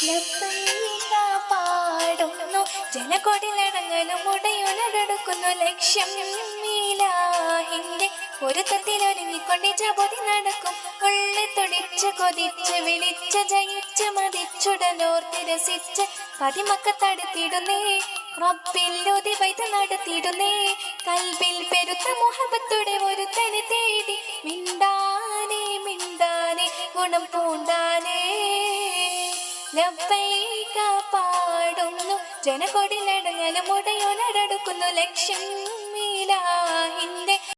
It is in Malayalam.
ലബ്ബൈക പാടുന്നു ജനകൊടിലടങ്ങലും ഉടയുണരെടുക്കുന്നു ലക്ഷ്യം മീലാഹിന്റെ ഒരുക്കത്തിലൊരുങ്ങിക്കൊണ്ട് ജപതി നടക്കും ഉള്ളി തുടിച്ച് കൊതിച്ച് വിളിച്ച് ജയിച്ച് മതിച്ചുടലോർത്തി രസിച്ച് പതിമക്കത്തടുത്തിടുന്നേ റബ്ബിൽ ഒതി വൈത് നടത്തിയിടുന്നേ കൽബിൽ പെരുത്ത മുഹബത്തോടെ ഒരുത്തനെ തേടി മിണ്ടാനേ മിണ്ടാനേ ഗുണം പൂണ്ടാനേ ലബ്ബൈക പാടുന്നു ജനകൊടിലടങ്ങലും ഉടയുണരെടുക്കുന്നു ലക്ഷ്യം മീലാഹിന്റെ